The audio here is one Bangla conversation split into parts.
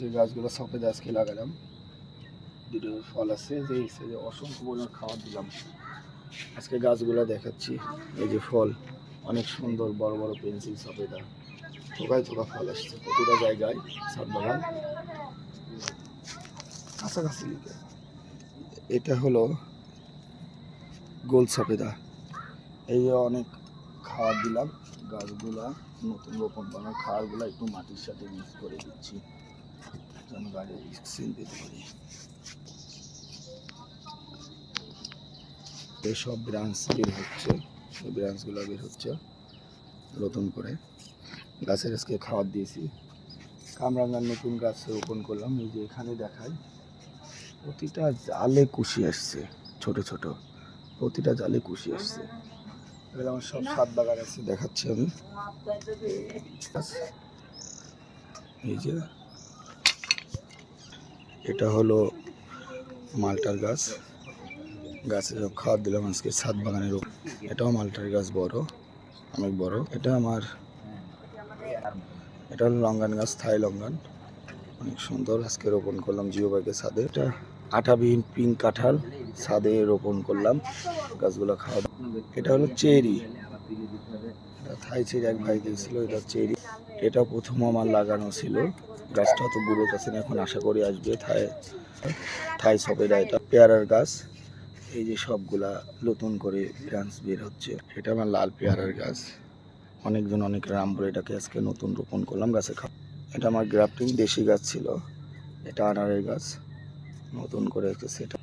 যে গাছগুলো সফেদা আজকে লাগালাম, দুটো ফল আছে, যে অসংখ্য পরিমাণ খাবার দিলাম। আজকে গাছগুলো দেখাচ্ছি। এই যে ফল অনেক সুন্দর, বড় বড় পেন্সিল সফেদা, থোকায় থোকা ফল আসছে প্রতিটা জায়গায়। ছাদ বাগান কাছাকাছি লিখে। এটা হলো গোল সফেদা। এই যে অনেক খাবার দিলাম, গাছগুলা নতুন রোপণ করার খাবারগুলো একটু মাটির সাথে মিক্স করে দিচ্ছি যেন গাড়ি স্ক্রিন দিতে পারি। এসব ব্রাঞ্চ বের হচ্ছে, এই ব্রাঞ্চগুলো বের হচ্ছে নতুন করে। গাছের আজকে খাবার দিয়েছি। কামরাঙ্গার নতুন গাছ রোপণ করলাম। এই যে এখানে দেখাই, প্রতিটা জালে কুশি আসছে, ছোট ছোট প্রতিটা জালে কুশি আসছে। এগুলো আমার সব ছাদ বাগান আছে, দেখাচ্ছি আমি। এই যে এটা হলো মালটার গাছ, গাছে সব খাবার দিলাম আজকে ছাদ বাগানের। এটাও মালটার গাছ, বড়, অনেক বড়। এটা হলো লঙ্গান গাছ, থাই লঙ্গান, অনেক সুন্দর। আজকে রোপণ করলাম জিও ব্যাগের ছাদে। এটা আঠাবিহীন পিঙ্ক কাঁঠাল ছাদে রোপণ করলাম, গাছগুলো খাওয়া। এটা হলো চেরি, এটা থাই চেরি, এক ভাই দিয়েছিল। এটা চেরি, এটা প্রথম আমার লাগানো ছিল। গাছটা তো বুড়ো আছে না, এখন আশা করি আসবে। থাই সফেদা। এটা পেয়ারার গাছ। এই যে সবগুলা নতুন করে ব্রাঞ্চ বের হচ্ছে। এটা আমার লাল পেয়ারার গাছ, অনেকজন অনেক নাম বলে এটাকে আজকে নতুন রোপণ করলাম গাছে খাওয়া। এটা আমার গ্রাফটিং দেশি গাছ ছিল। এটা আনারের গাছ, নতুন করে সেট আপ।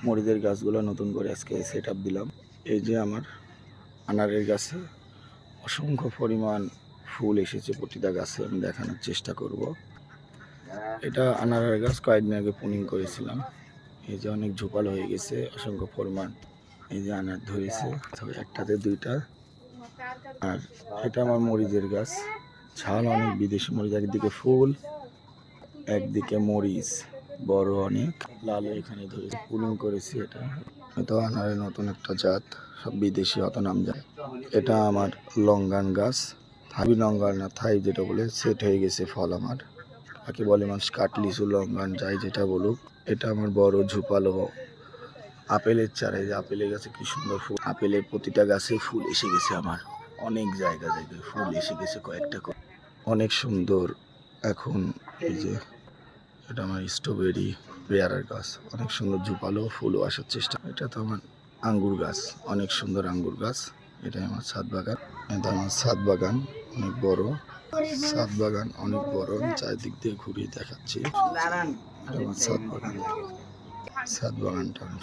মরিচের গাছগুলো নতুন করে আজকে সেট আপ দিলাম। এই যে আমার আনারের গাছে অসংখ্য পরিমাণ ফুল এসেছে প্রতিটা গাছে, আমি দেখানোর চেষ্টা করব। এটা আনারের গাছ কয়েকদিন আগে পুনিং করেছিলাম। এই যে অনেক ঝোপালো হয়ে গেছে, অসংখ্য পরিমাণ। এই যে আনার ধরেছে, একটাতে দুইটা। আর এটা আমার মরিচের গাছ, ঝাল অনেক, বিদেশি মরিচ। একদিকে ফুল, একদিকে মরিচ বড় অনেক, লাল এখানে ধরেছে, পুলিং করেছি। এটা আনারের নতুন একটা জাত, সব বিদেশি, অত নাম যায়। এটা আমার লঙ্গান গাছ, থাই লঙ্গান না, থাই যেটা বলে, সেট হয়ে গেছে ফল আমার। তাকে বলে মানুষ কাটলিচু, লঙ্গান, যাই যেটা বলুক। এটা আমার বড় ঝোপালো আপেলের চারা। এই যে আপেলের গাছে কি সুন্দর ফুল, আপেলের প্রতিটা গাছে ফুল এসে গেছে আমার, অনেক জায়গায় ফুল এসে গেছে কয়েকটা করে, অনেক সুন্দর এখন। এই যে এটা আমার স্ট্রবেরি পেয়ারার গাছ, অনেক সুন্দর ঝোপালো, ফুলও আসার চেষ্টা। এটা তো আমার আঙ্গুর গাছ, অনেক সুন্দর আঙ্গুর গাছ। এটা আমার ছাদ বাগান। এটা আমার ছাদ বাগান অনেক বড়, ছাদ বাগান অনেক বড়। চারিদিক দিয়ে ঘুরিয়ে দেখাচ্ছি। এটা আমার ছাদ বাগান, ছাদ বাগানটা অনেক